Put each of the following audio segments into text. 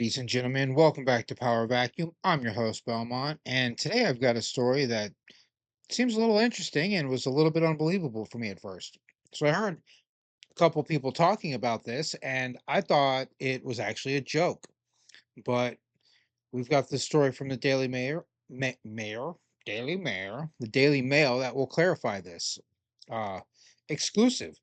Ladies and gentlemen, welcome back to Power Vacuum. I'm your host, Belmont, and today I've got a story that seems a little interesting and was a little bit unbelievable for me at first. So I heard a couple people talking about this, and I thought it was actually a joke. But we've got the story from the Daily Mayor, the Daily Mail that will clarify this. Uh, Exclusive.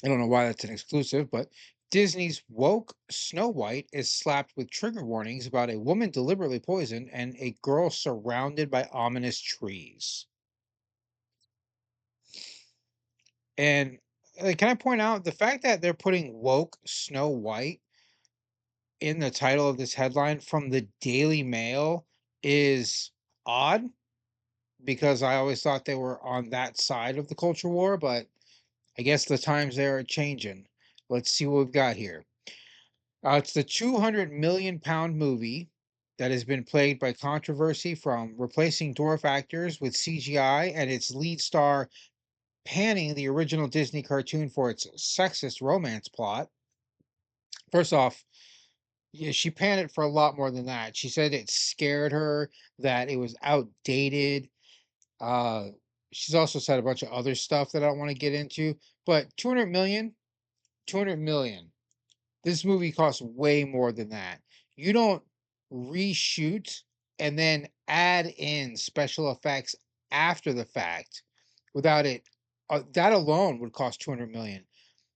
I don't know why that's an exclusive, but Disney's woke Snow White is slapped with trigger warnings about a woman deliberately poisoned and a girl surrounded by ominous trees. And can I point out the fact that they're putting woke Snow White in the title of this headline from the Daily Mail is odd because I always thought they were on that side of the culture war, but I guess the times they are changing. Let's see what we've got here. It's the 200 million pound movie that has been plagued by controversy from replacing dwarf actors with CGI and its lead star panning the original Disney cartoon for its sexist romance plot. First off, yeah, she panned it for a lot more than that. She said it scared her, that it was outdated. Uh, she's also said a bunch of other stuff that I don't want to get into. But 200 million. This movie costs way more than that. You don't reshoot and then add in special effects after the fact without it. That alone would cost 200 million.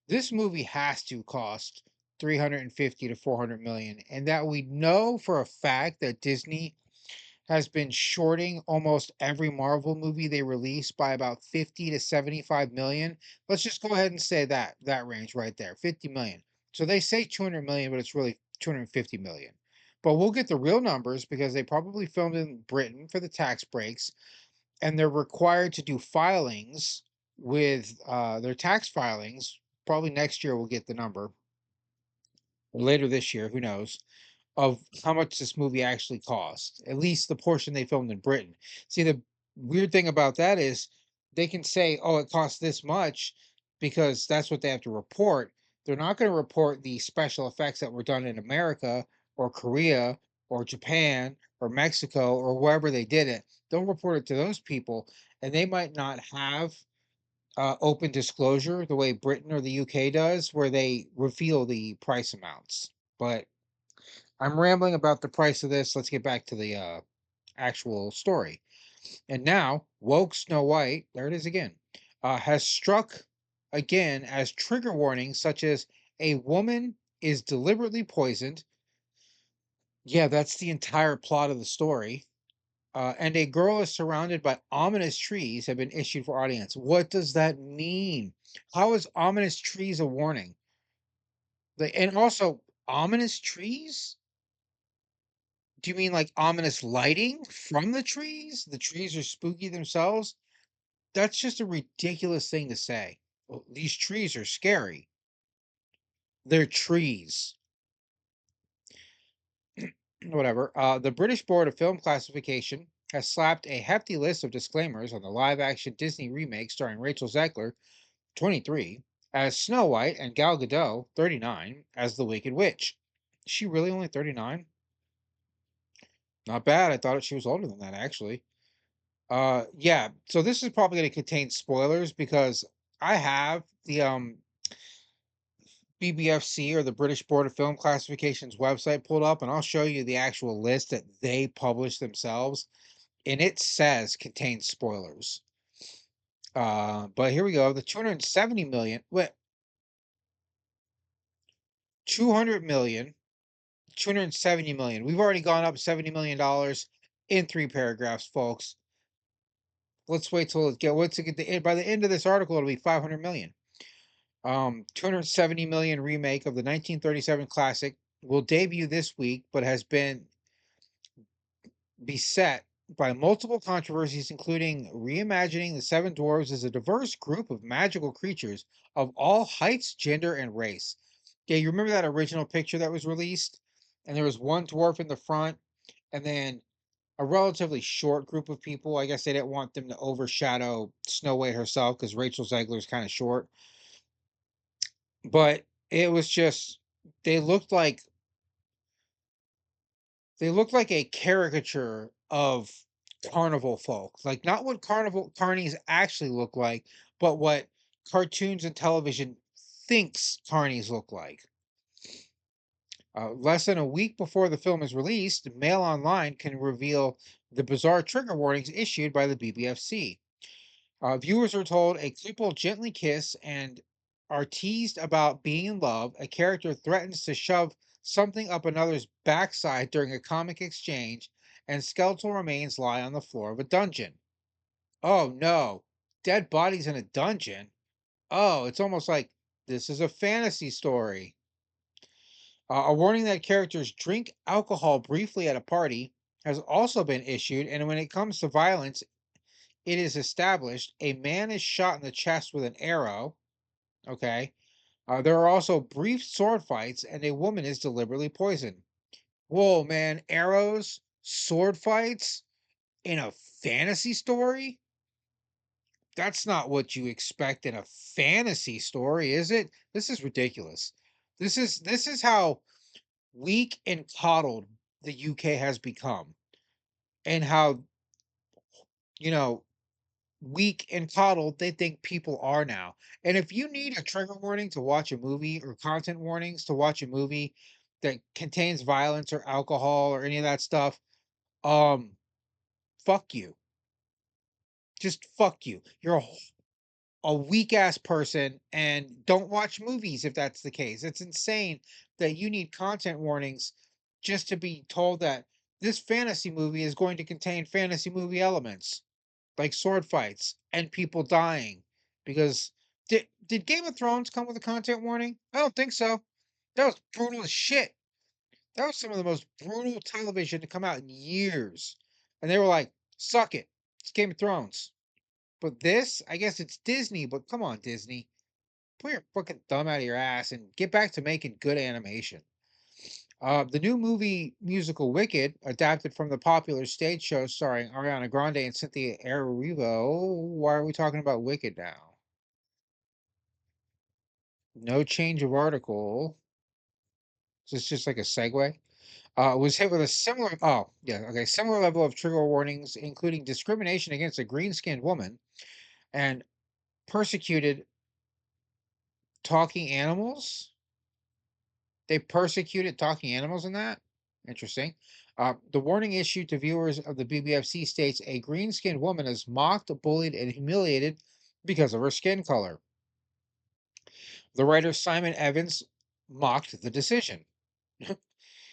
This movie has to cost 350 to 400 million. And that we know for a fact that Disney has been shorting almost every Marvel movie they release by about 50 to 75 million. Let's just go ahead and say that range right there, 50 million. So they say 200 million, but it's really 250 million. But we'll get the real numbers because they probably filmed in Britain for the tax breaks and they're required to do filings with their tax filings. Probably next year we'll get the number, or later this year, who knows, of how much this movie actually cost, at least the portion they filmed in Britain. See, the weird thing about that is they can say, oh, it costs this much because that's what they have to report. They're not going to report the special effects that were done in America or Korea or Japan or Mexico or wherever they did it. They'll report it to those people, and they might not have open disclosure the way Britain or the UK does, where they reveal the price amounts. But I'm rambling about the price of this. Let's get back to the actual story. And now, woke Snow White, there it is again, has struck again as trigger warnings such as a woman is deliberately poisoned. Yeah, that's the entire plot of the story. And a girl is surrounded by ominous trees have been issued for audience. What does that mean? How is ominous trees a warning? And also, ominous trees? Do you mean like ominous lighting from the trees? The trees are spooky themselves? That's just a ridiculous thing to say. "Oh, these trees are scary. They're trees." Whatever. The British Board of Film Classification has slapped a hefty list of disclaimers on the live action Disney remake starring Rachel Zegler, 23, as Snow White and Gal Gadot, 39, as the Wicked Witch. Is she really only 39? Not bad. I thought she was older than that, actually. Yeah, so this is probably going to contain spoilers because I have the BBFC, or the British Board of Film Classifications website, pulled up, and I'll show you the actual list that they publish themselves, and it says contains spoilers. But here we go. The 270 million, what, 200 million, 270 million. We've already gone up $70 million in 3 paragraphs, folks. Let's wait till it get what's it get the by the end of this article, it'll be 500 million. 270 million remake of the 1937 classic will debut this week, but has been beset by multiple controversies, including reimagining the Seven Dwarves as a diverse group of magical creatures of all heights, gender, and race. Yeah, you remember that original picture that was released? And there was one dwarf in the front, and then a relatively short group of people. I guess they didn't want them to overshadow Snow White herself because Rachel Zegler is kind of short. But it was just, they looked like They look like a caricature of carnival folk. Like not what carnival carnies actually look like, but what cartoons and television thinks carnies look like. Less than a week before the film is released, Mail Online can reveal the bizarre trigger warnings issued by the BBFC. Viewers are told a couple gently kiss and are teased about being in love. A character threatens to shove something up another's backside during a comic exchange, and skeletal remains lie on the floor of a dungeon. Oh no, dead bodies in a dungeon. Oh, it's almost like this is a fantasy story. A warning that characters drink alcohol briefly at a party has also been issued, and when it comes to violence, it is established a man is shot in the chest with an arrow. Okay. There are also brief sword fights, and a woman is deliberately poisoned. Whoa, man. Arrows, sword fights in a fantasy story? That's not what you expect in a fantasy story, is it? This is ridiculous. This is how weak and coddled the UK has become, and how, you know, weak and coddled they think people are now. And if you need a trigger warning to watch a movie, or content warnings to watch a movie that contains violence or alcohol or any of that stuff, um, fuck you. Just fuck you. You're a weak ass person, and don't watch movies if that's the case. It's insane that you need content warnings just to be told that this fantasy movie is going to contain fantasy movie elements like sword fights and people dying. Because did Game of Thrones come with a content warning? I don't think so. That was brutal as shit. That was some of the most brutal television to come out in years. And they were like, suck it. It's Game of Thrones. But this, I guess it's Disney, but come on, Disney. Put your fucking thumb out of your ass and get back to making good animation. The new movie musical Wicked, adapted from the popular stage show starring Ariana Grande and Cynthia Erivo. Why are we talking about Wicked now? No change of article. Is this just like a segue? Was hit with a similar, oh, yeah, okay, similar level of trigger warnings, including discrimination against a green skinned woman and persecuted talking animals. They persecuted talking animals in that? Interesting. The warning issued to viewers of the BBFC states a green skinned woman is mocked, bullied, and humiliated because of her skin color. The writer Simon Evans mocked the decision.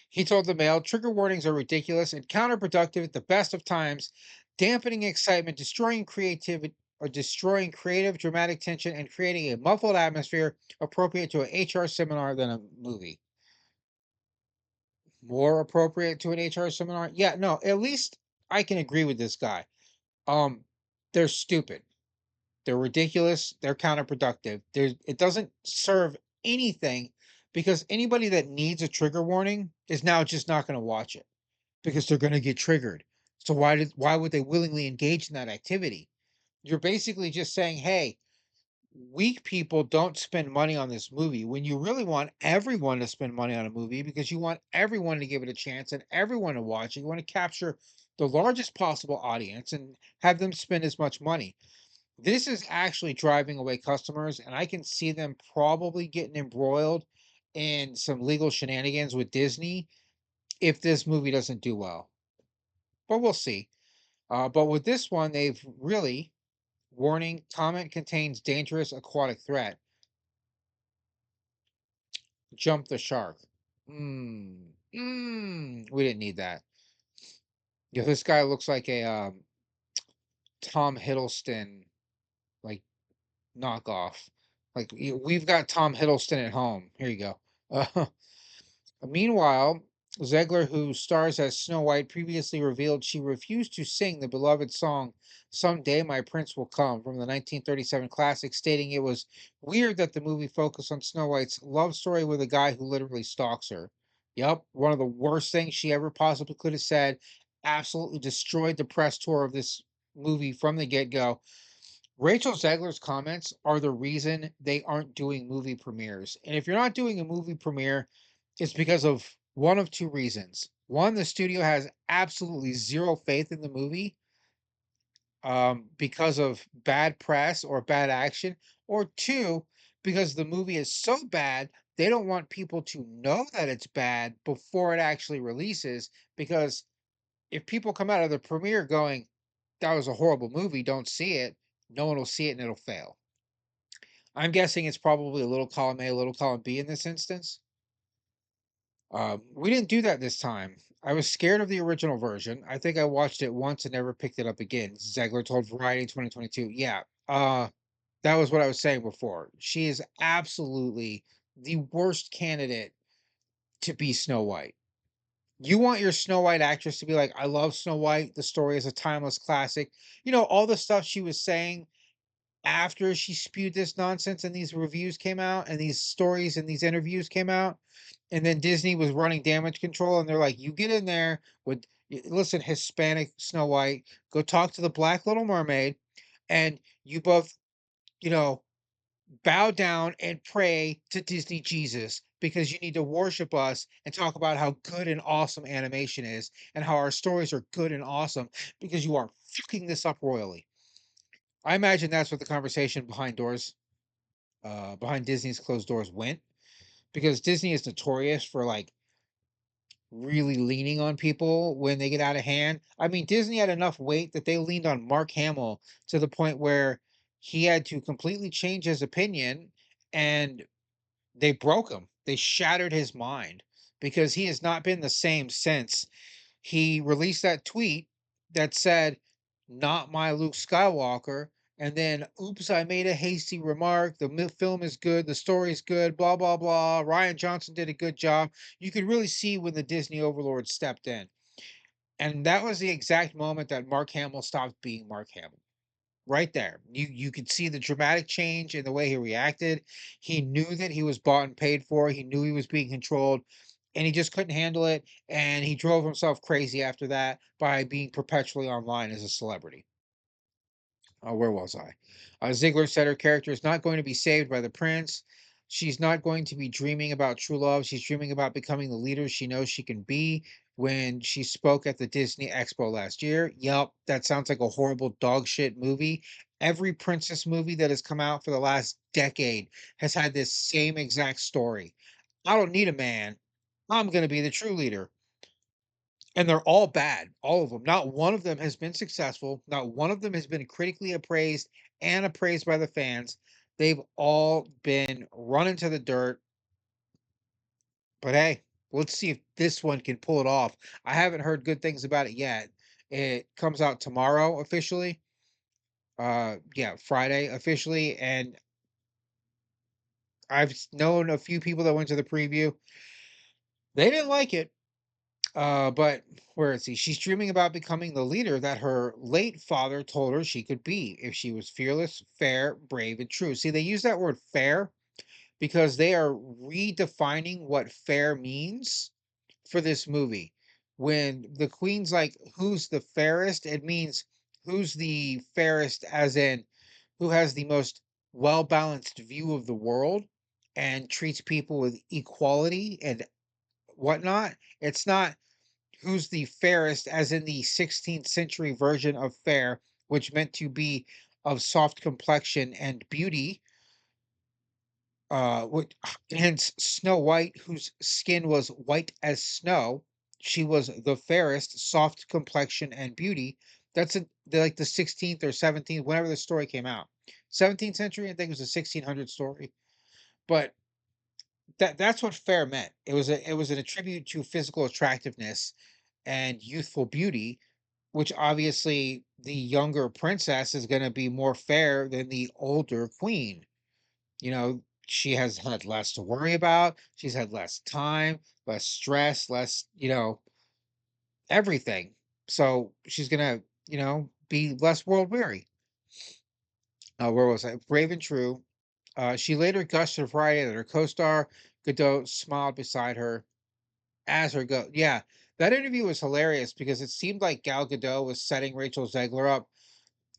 He told the Mail trigger warnings are ridiculous and counterproductive at the best of times, dampening excitement, destroying creative dramatic tension, and creating a muffled atmosphere appropriate to an HR seminar than a movie. More appropriate to an HR seminar? Yeah, no, at least I can agree with this guy. Um, they're stupid. They're ridiculous. They're counterproductive. It doesn't serve anything, because anybody that needs a trigger warning is now just not going to watch it because they're going to get triggered. So why would they willingly engage in that activity? You're basically just saying, "Hey, weak people don't spend money on this movie," when you really want everyone to spend money on a movie because you want everyone to give it a chance and everyone to watch it. You want to capture the largest possible audience and have them spend as much money. This is actually driving away customers, and I can see them probably getting embroiled in some legal shenanigans with Disney if this movie doesn't do well. But we'll see. But with this one, they've really warning comment contains dangerous aquatic threat. Jump the shark. We didn't need that. Yeah, this guy looks like a Tom Hiddleston like knockoff. Like we've got Tom Hiddleston at home. Here you go. Meanwhile, Zegler, who stars as Snow White, previously revealed she refused to sing the beloved song "Someday My Prince Will Come" from the 1937 classic, stating it was weird that the movie focused on Snow White's love story with a guy who literally stalks her. Yep, one of the worst things she ever possibly could have said. Absolutely destroyed the press tour of this movie from the get go. Rachel Zegler's comments are the reason they aren't doing movie premieres. And if you're not doing a movie premiere, it's because of one of two reasons. One, the studio has absolutely zero faith in the movie, because of bad press or bad action, or two, because the movie is so bad, they don't want people to know that it's bad before it actually releases. Because if people come out of the premiere going, that was a horrible movie, don't see it, no one will see it and it'll fail. I'm guessing it's probably a little column A, a little column B in this instance. We didn't do that this time. I was scared of the original version. I think I watched it once and never picked it up again. Zegler told Variety in 2022. Yeah. That was what I was saying before. She is absolutely the worst candidate to be Snow White. You want your Snow White actress to be like, I love Snow White. The story is a timeless classic. You know, all the stuff she was saying after she spewed this nonsense and these reviews came out and these stories and these interviews came out, and then Disney was running damage control, and they're like, "You get in there with listen, Hispanic Snow White, go talk to the Black Little Mermaid, and you both, you know, bow down and pray to Disney Jesus because you need to worship us and talk about how good and awesome animation is and how our stories are good and awesome because you are fucking this up royally." I imagine that's what the conversation behind Disney's closed doors went, because Disney is notorious for like really leaning on people when they get out of hand. I mean, Disney had enough weight that they leaned on Mark Hamill to the point where he had to completely change his opinion, and they broke him. They shattered his mind because he has not been the same since he released that tweet that said, "Not my Luke Skywalker." And then, oops, I made a hasty remark. The film is good. The story's good. Blah, blah, blah. Ryan Johnson did a good job. You could really see when the Disney overlord stepped in. And that was the exact moment that Mark Hamill stopped being Mark Hamill. Right there. You could see the dramatic change in the way he reacted. He knew that he was bought and paid for. He knew he was being controlled, and he just couldn't handle it. And he drove himself crazy after that by being perpetually online as a celebrity. Where was I? Ziegler said her character is not going to be saved by the prince. She's not going to be dreaming about true love. She's dreaming about becoming the leader she knows she can be. When she spoke at the Disney Expo last year, yep, that sounds like a horrible dog shit movie. Every princess movie that has come out for the last decade has had this same exact story. I don't need a man. I'm going to be the true leader. And they're all bad, all of them. Not one of them has been successful. Not one of them has been critically appraised and appraised by the fans. They've all been run into the dirt. But hey, let's see if this one can pull it off. I haven't heard good things about it yet. It comes out tomorrow officially. Yeah, Friday officially. And I've known a few people that went to the preview. They didn't like it. But where is he? She's dreaming about becoming the leader that her late father told her she could be if she was fearless, fair, brave, and true. See, they use that word fair because they are redefining what fair means for this movie. When the queen's like, who's the fairest? It means who's the fairest, as in who has the most well balanced view of the world and treats people with equality and whatnot. It's not who's the fairest, as in the 16th century version of fair, which meant to be of soft complexion and beauty. Which, hence Snow White, whose skin was white as snow. She was the fairest, soft complexion and beauty. That's like the 16th or 17th, whenever the story came out. 17th century, I think it was a 1600 story. But that's what fair meant. It was an attribute to physical attractiveness and youthful beauty, which obviously the younger princess is going to be more fair than the older queen. You know, she has had less to worry about. She's had less time, less stress, less, everything. So she's going to, be less world weary. Where was I? Brave and true. She later gushed to Friday that her co-star Godot smiled beside her as her go. Yeah, that interview was hilarious because it seemed like Gal Gadot was setting Rachel Zegler up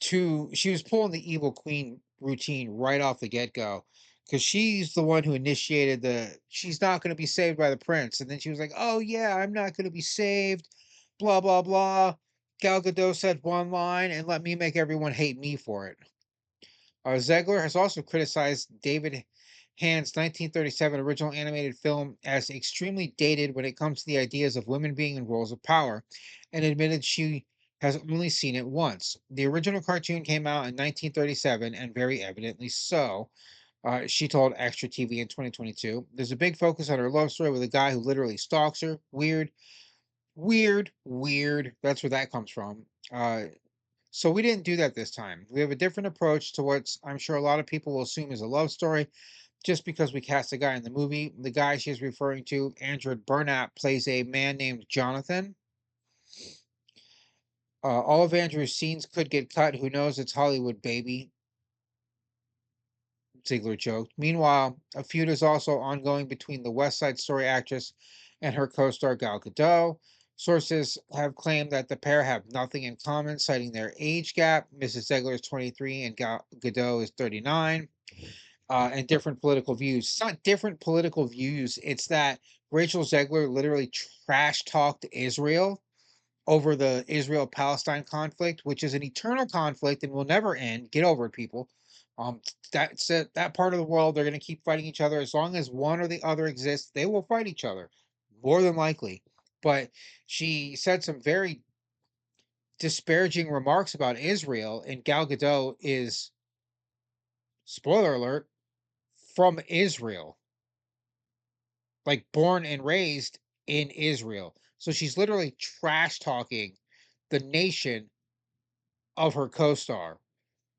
she was pulling the evil queen routine right off the get-go. because she's the one who initiated she's not going to be saved by the prince. And then she was like, oh, yeah, I'm not going to be saved. Blah, blah, blah. Gal Gadot said one line and let me make everyone hate me for it. Zegler has also criticized David Hand's 1937 original animated film as extremely dated when it comes to the ideas of women being in roles of power, and admitted she has only seen it once. The original cartoon came out in 1937, and very evidently so. She told Extra TV in 2022. There's a big focus on her love story with a guy who literally stalks her. Weird, weird, weird. That's where that comes from. So we didn't do that this time. We have a different approach to what I'm sure a lot of people will assume is a love story just because we cast a guy in the movie. The guy she's referring to, Andrew Burnap, plays a man named Jonathan. All of Andrew's scenes could get cut. Who knows? It's Hollywood, baby. Ziegler joked. Meanwhile, a feud is also ongoing between the West Side Story actress and her co-star Gal Gadot. Sources have claimed that the pair have nothing in common, citing their age gap. Mrs. Ziegler is 23 and Gal Gadot is 39, and different political views. It's not different political views. It's that Rachel Zegler literally trash talked Israel over the Israel-Palestine conflict, which is an eternal conflict and will never end. Get over it, people. Um, that's it. That part of the world, they're going to keep fighting each other as long as one or the other exists. They will fight each other, more than likely. But she said some very disparaging remarks about Israel, and Gal Gadot is, spoiler alert, from Israel, like born and raised in Israel. So she's literally trash talking the nation of her co-star.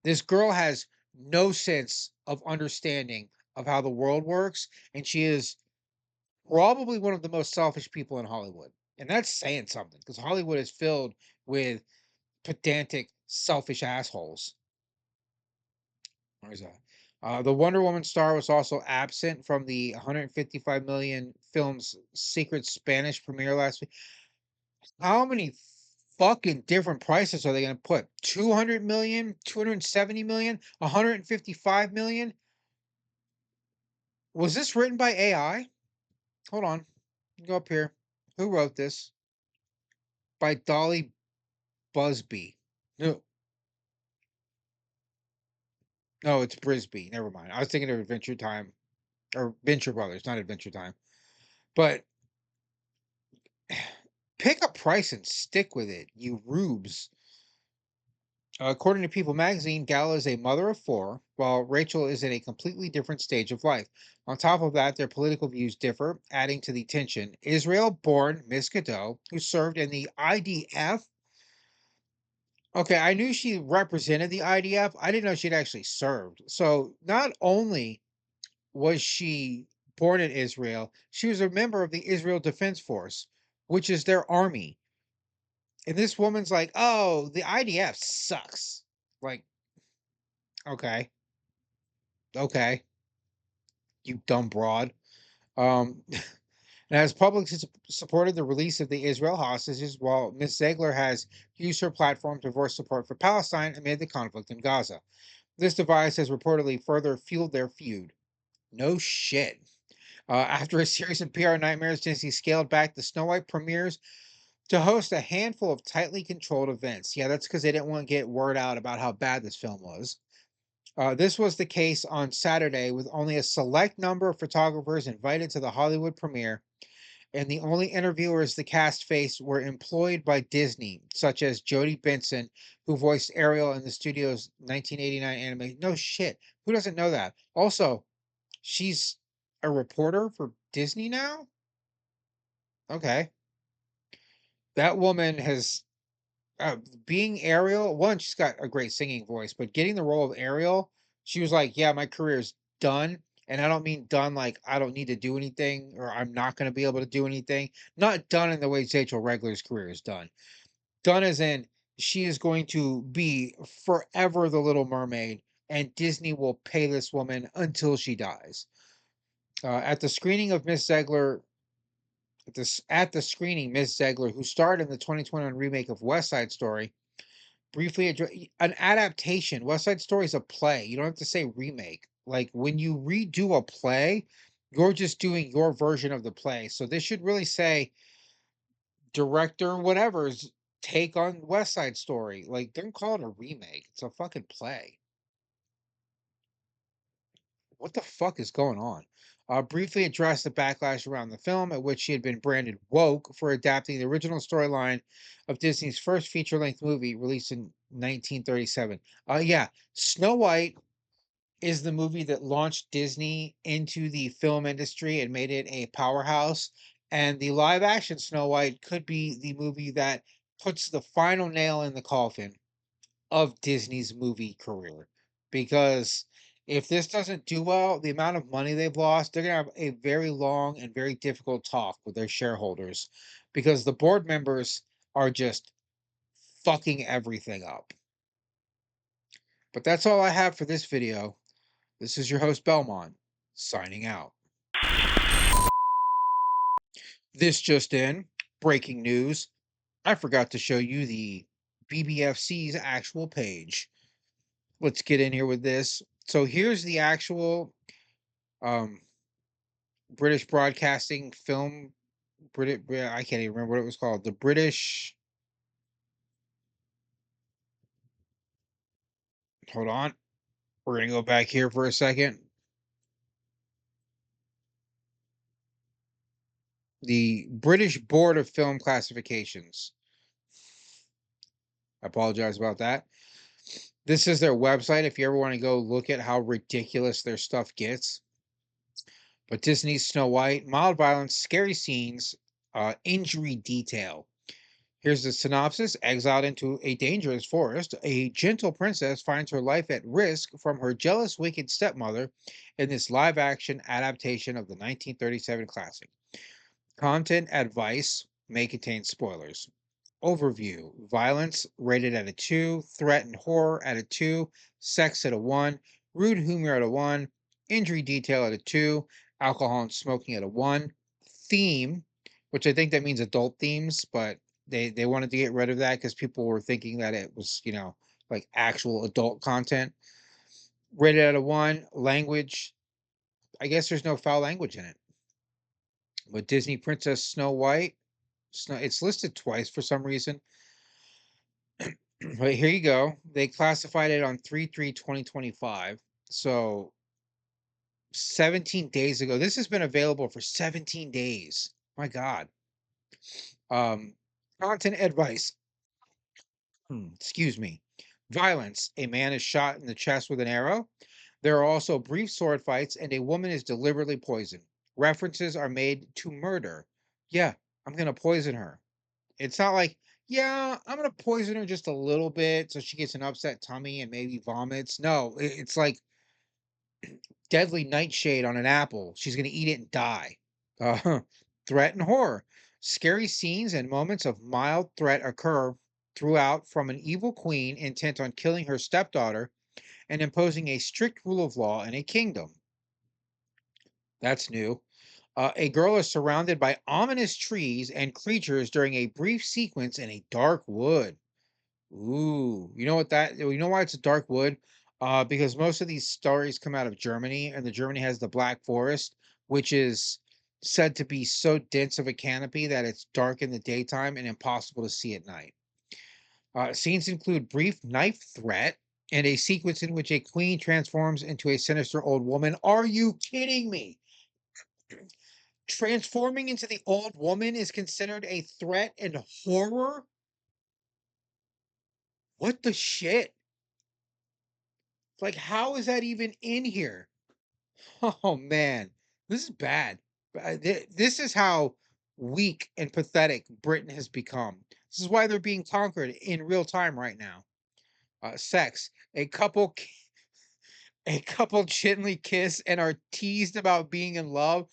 This girl has no sense of understanding of how the world works, and she is probably one of the most selfish people in Hollywood. And that's saying something because Hollywood is filled with pedantic, selfish assholes. Where's that? The Wonder Woman star was also absent from the 155 million film's secret Spanish premiere last week. How many fucking different prices are they going to put? 200 million, 270 million, 155 million? Was this written by AI? Hold on. Go up here. Who wrote this? By Dolly Busby. No, no, it's Brisby. Never mind. I was thinking of Adventure Time or Venture Brothers, not Adventure Time. But pick a price and stick with it, you rubes. According to People magazine, Gal is a mother of four, while Rachel is in a completely different stage of life. On top of that, their political views differ, adding to the tension. Israel born Miss Gadot, who served in the IDF. Okay, I knew she represented the IDF. I didn't know she'd actually served. So not only was she born in Israel, she was a member of the Israel Defense Force, which is their army. And this woman's like, oh, the IDF sucks. Like, okay, okay, you dumb broad. And as public supported the release of the Israel hostages, while Ms. Ziegler has used her platform to voice support for Palestine amid the conflict in Gaza. This device has reportedly further fueled their feud. No shit. After a series of PR nightmares, Disney scaled back the Snow White premieres to host a handful of tightly controlled events. Yeah, that's because they didn't want to get word out about how bad this film was. This was the case on Saturday, with only a select number of photographers invited to the Hollywood premiere, and the only interviewers the cast faced were employed by Disney, such as Jodie Benson, who voiced Ariel in the studio's 1989 anime. No shit. Who doesn't know that? Also, she's a reporter for Disney now? Okay. That woman has being Ariel, one, she's got a great singing voice, but getting the role of Ariel, she was like, yeah, my career's done. And I don't mean done like I don't need to do anything or I'm not going to be able to do anything. Not done in the way Rachel Regler's career is done. Done as in she is going to be forever the Little Mermaid, and Disney will pay this woman until she dies. At the screening of Miss Zegler, at the screening, Miss Zegler, who starred in the 2021 remake of West Side Story, briefly address an adaptation. West Side Story is a play. You don't have to say remake. Like when you redo a play, you're just doing your version of the play. So this should really say director whatever's take on West Side Story. Like, don't call it a remake. It's a fucking play. What the fuck is going on? Briefly addressed the backlash around the film, at which she had been branded woke for adapting the original storyline of Disney's first feature-length movie released in 1937. Yeah, Snow White is the movie that launched Disney into the film industry and made it a powerhouse. And the live action Snow White could be the movie that puts the final nail in the coffin of Disney's movie career. Because if this doesn't do well, the amount of money they've lost, they're going to have a very long and very difficult talk with their shareholders because the board members are just fucking everything up. But that's all I have for this video. This is your host, Belmont, signing out. This just in, breaking news. I forgot to show you the BBFC's actual page. Let's get in here with this. So here's the actual um, British Broadcasting Film. I can't even remember what it was called. The British. Hold on. We're going to go back here for a second. The British Board of Film Classifications. I apologize about that. This is their website if you ever want to go look at how ridiculous their stuff gets. But Disney's Snow White, mild violence, scary scenes, injury detail. Here's the synopsis. Exiled into a dangerous forest, a gentle princess finds her life at risk from her jealous, wicked stepmother in this live action adaptation of the 1937 classic. Content advice may contain spoilers. Overview. Violence rated at a 2, threat and horror at a 2, sex at a 1, rude humor at a 1, injury detail at a 2, alcohol and smoking at a 1, theme, which I think that means adult themes, but they wanted to get rid of that because people were thinking that it was, like actual adult content. Rated at a 1, language. I guess there's no foul language in it. But Disney Princess Snow White, it's listed twice for some reason. But here you go. They classified it on 3/3/2025. So 17 days ago. This has been available for 17 days. My God. Um, content advice. Excuse me. Violence. A man is shot in the chest with an arrow. There are also brief sword fights, and a woman is deliberately poisoned. References are made to murder. Yeah, I'm gonna poison her. It's not like, yeah, I'm gonna poison her just a little bit so she gets an upset tummy and maybe vomits. No, it's like deadly nightshade on an apple. She's gonna eat it and die. Uh, threat and horror. Scary scenes and moments of mild threat occur throughout from an evil queen intent on killing her stepdaughter and imposing a strict rule of law in a kingdom. That's new. A girl is surrounded by ominous trees and creatures during a brief sequence in a dark wood. Ooh, you know why it's a dark wood? Because most of these stories come out of Germany, and the Germany has the Black Forest, which is said to be so dense of a canopy that it's dark in the daytime and impossible to see at night. Scenes include brief knife threat and a sequence in which a queen transforms into a sinister old woman. Are you kidding me? Transforming into the old woman is considered a threat and horror? What the shit? Like, how is that even in here? Oh man, this is bad. This is how weak and pathetic Britain has become. This is why they're being conquered in real time right now. Sex. A couple gently kiss and are teased about being in love.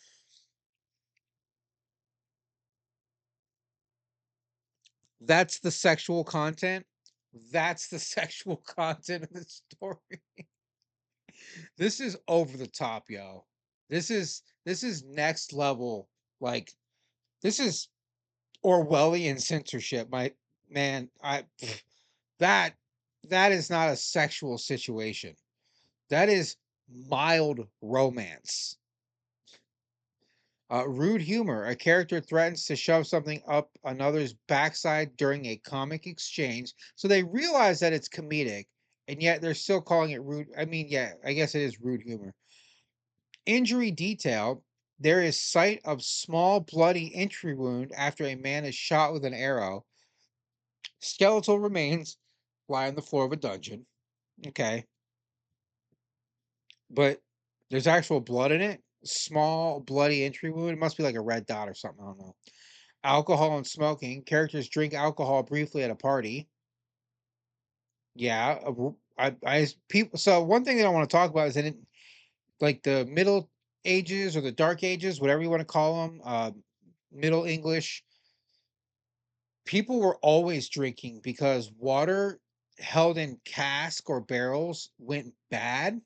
That's the sexual content. That's the sexual content of the story. This is over the top, yo. This is next level. Like, this is Orwellian censorship. My man, that that is not a sexual situation. That is mild romance. Rude humor. A character threatens to shove something up another's backside during a comic exchange. So they realize that it's comedic, and yet they're still calling it rude. I mean, yeah, I guess it is rude humor. Injury detail. There is sight of small bloody entry wound after a man is shot with an arrow. Skeletal remains lie on the floor of a dungeon. Okay. But there's actual blood in it. Small bloody entry wound. It must be like a red dot or something. I don't know. Alcohol and smoking. Characters drink alcohol briefly at a party. Yeah, people. So one thing that I want to talk about is that like the Middle Ages or the Dark Ages, whatever you want to call them, Middle English, people were always drinking because water held in cask or barrels went bad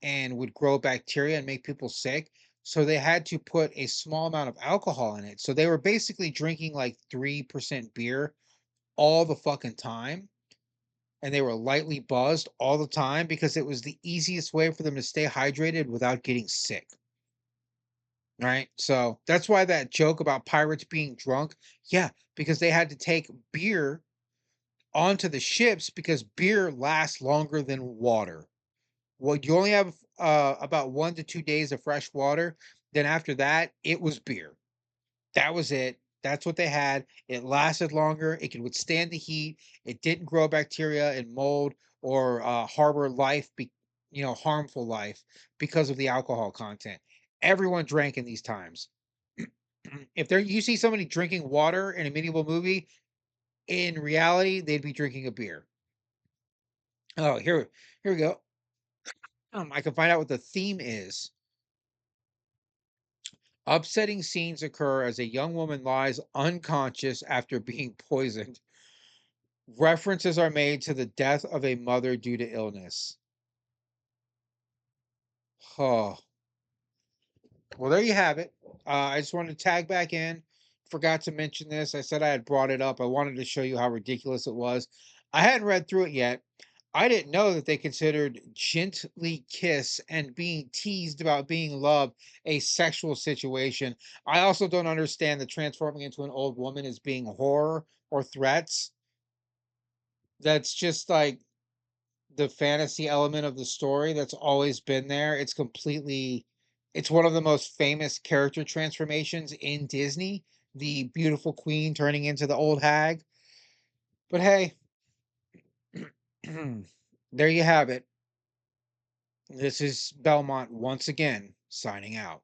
and would grow bacteria and make people sick. So they had to put a small amount of alcohol in it. So they were basically drinking like 3% beer all the fucking time. And they were lightly buzzed all the time because it was the easiest way for them to stay hydrated without getting sick. Right. So that's why that joke about pirates being drunk. Yeah. Because they had to take beer onto the ships because beer lasts longer than water. Well, you only have about 1 to 2 days of fresh water. Then after that, it was beer. That was it. That's what they had. It lasted longer. It could withstand the heat. It didn't grow bacteria and mold or harbor harmful life because of the alcohol content. Everyone drank in these times. If you see somebody drinking water in a medieval movie, in reality, they'd be drinking a beer. Oh, here we go. I can find out what the theme is. Upsetting scenes occur as a young woman lies unconscious after being poisoned. References are made to the death of a mother due to illness. Oh, well, there you have it. I just wanted to tag back in. Forgot to mention this. I said I had brought it up. I wanted to show you how ridiculous it was. I hadn't read through it yet. I didn't know that they considered gently kiss and being teased about being loved a sexual situation. I also don't understand the transforming into an old woman as being horror or threats. That's just like the fantasy element of the story that's always been there. It's one of the most famous character transformations in Disney, the beautiful queen turning into the old hag. But hey, there you have it. This is Belmont once again signing out.